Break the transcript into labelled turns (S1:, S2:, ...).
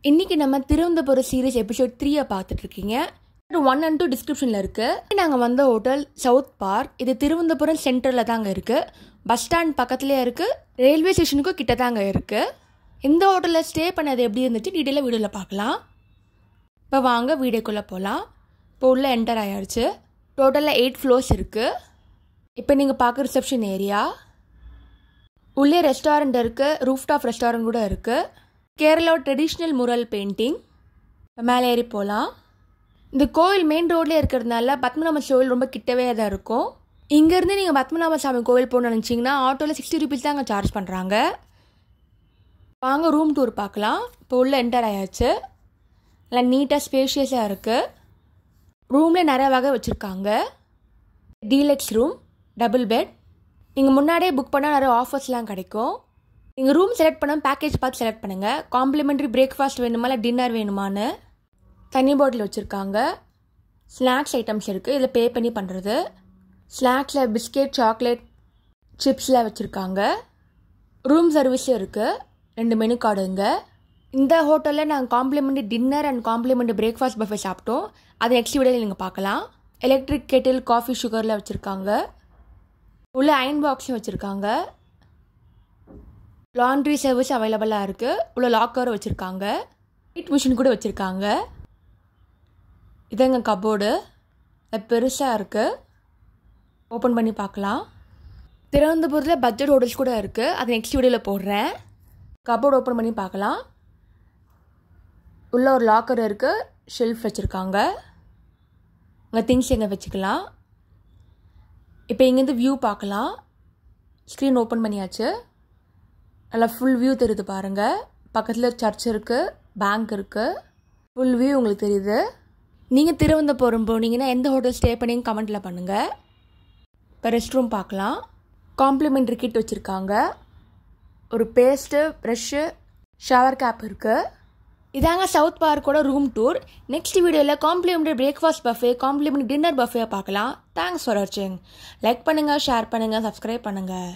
S1: இன்னைக்கு நம்ம Thiruvananthapuram series episode 3 பார்த்துட்டு இருக்கீங்க. 1 and 2 டிஸ்கிரிப்ஷனில் இருக்குது. நாங்கள் வந்த ஹோட்டல் சவுத் பார்க். இது திருவனந்தபுரம் சென்டரில் தாங்க இருக்குது. பஸ் ஸ்டாண்ட் பக்கத்துலேயே இருக்குது. ரயில்வே ஸ்டேஷனுக்கும் கிட்ட தாங்க இருக்குது. இந்த ஹோட்டலில் ஸ்டே பண்ணது எப்படி இருந்துச்சு டீட்டெயிலாக வீடியோவில் பார்க்கலாம். இப்போ வாங்க வீடியோக்குள்ளே போகலாம். இப்போ உள்ளே என்டர் ஆகிடுச்சு. டோட்டலாக 8 floors இருக்குது. இப்போ நீங்கள் பார்க்க ரிசப்ஷன் ஏரியா. உள்ளே ரெஸ்டாரண்ட் இருக்குது. ரூஃப்டாப் ரெஸ்டாரண்ட் கூட இருக்குது. Kerala traditional mural painting. மேலே ஏறி போகலாம். இந்த கோவில் மெயின் ரோட்லேயே இருக்கிறதுனால பத்மநாப கோவில் ரொம்ப கிட்டவே தான் இருக்கும். இங்கேருந்து நீங்கள் பத்மநாப சாமி கோவில் போகணும்னு நினச்சிங்கன்னா ஆட்டோவில் 60 rupees தாங்க சார்ஜ் பண்ணுறாங்க. வாங்க ரூம் டூர் பார்க்கலாம். இப்போ உள்ளே என்டர் ஆயாச்சு. நல்லா நீட்டாக ஸ்பேஷியஸாக இருக்குது. ரூமில் நிறைய வகை வச்சுருக்காங்க. Deluxe room, double bed. நீங்கள் முன்னாடியே புக் பண்ணால் நிறைய ஆஃபர்ஸ்லாம் கிடைக்கும். நீங்கள் ரூம் செலக்ட் பண்ண பேக்கேஜ் பார்த்து செலக்ட் பண்ணுங்கள். காம்ப்ளிமெண்ட்ரி பிரேக்ஃபாஸ்ட் வேணுமா இல்லை டின்னர் வேணுமான்னு தண்ணி பாட்டில் வச்சுருக்காங்க. ஸ்நாக்ஸ் ஐட்டம்ஸ் இருக்குது. இதில் பே பண்ணி பண்ணுறது. ஸ்நாக்ஸில் பிஸ்கெட், சாக்லேட், சிப்ஸ்லாம் வச்சுருக்காங்க. ரூம் சர்வீஸும் இருக்குது. 2 மெனு கார்டுங்க. இந்த ஹோட்டலில் நாங்கள் complimentary dinner and complimentary breakfast buffet சாப்பிட்டோம். அது நெக்ஸ்ட் வீடியோவில் நீங்கள் பார்க்கலாம். எலக்ட்ரிக் கெட்டில், காஃபி, சுகரில் வச்சுருக்காங்க. உள்ள அயன் பாக்ஸும் வச்சுருக்காங்க. லாண்ட்ரி சர்வீஸ் அவைலபிளாக இருக்குது. உள்ள லாக்கரும் வச்சுருக்காங்க. ஹீட் மிஷின் கூட வச்சுருக்காங்க. இதங்க கபோர்டு பெருசாக இருக்குது. ஓப்பன் பண்ணி பார்க்கலாம். திருவனந்தபுரத்தில் பட்ஜெட் ஹோட்டல்ஸ் கூட இருக்குது. அது நெக்ஸ்ட் வீடியோவில் போடுறேன். கபோர்டு ஓப்பன் பண்ணி பார்க்கலாம். உள்ள ஒரு லாக்கர் இருக்குது. ஷெல்ஃப் வச்சுருக்காங்க. உங்கள் திங்ஸ் எங்கே வச்சுக்கலாம். இப்போ இங்கேருந்து வியூ பார்க்கலாம். ஸ்க்ரீன் ஓப்பன் பண்ணியாச்சு. நல்லா ஃபுல் வியூ தெரியுது பாருங்கள். பக்கத்தில் சர்ச் இருக்குது, பேங்க் இருக்குது. ஃபுல் வியூ உங்களுக்கு தெரியுது. நீங்கள் திருவனந்தபுரம் போனீங்கன்னா எந்த ஹோட்டல் ஸ்டே பண்ணி கமெண்ட்டில் பண்ணுங்கள். இப்போ ரெஸ்ட் ரூம் பார்க்கலாம். காம்ப்ளிமெண்ட்ரி கிட் வச்சுருக்காங்க. ஒரு பேஸ்ட்டு, ப்ரெஷ்ஷு, ஷவர் கேப் இருக்குது. இதாங்க சவுத் பார்க்கோட ரூம் டூர். நெக்ஸ்ட் வீடியோவில் complimentary breakfast buffet, complimentary dinner buffet பார்க்கலாம். தேங்க்ஸ் ஃபார் வாட்சிங். லைக் பண்ணுங்கள், ஷேர் பண்ணுங்கள், சப்ஸ்கிரைப் பண்ணுங்கள்.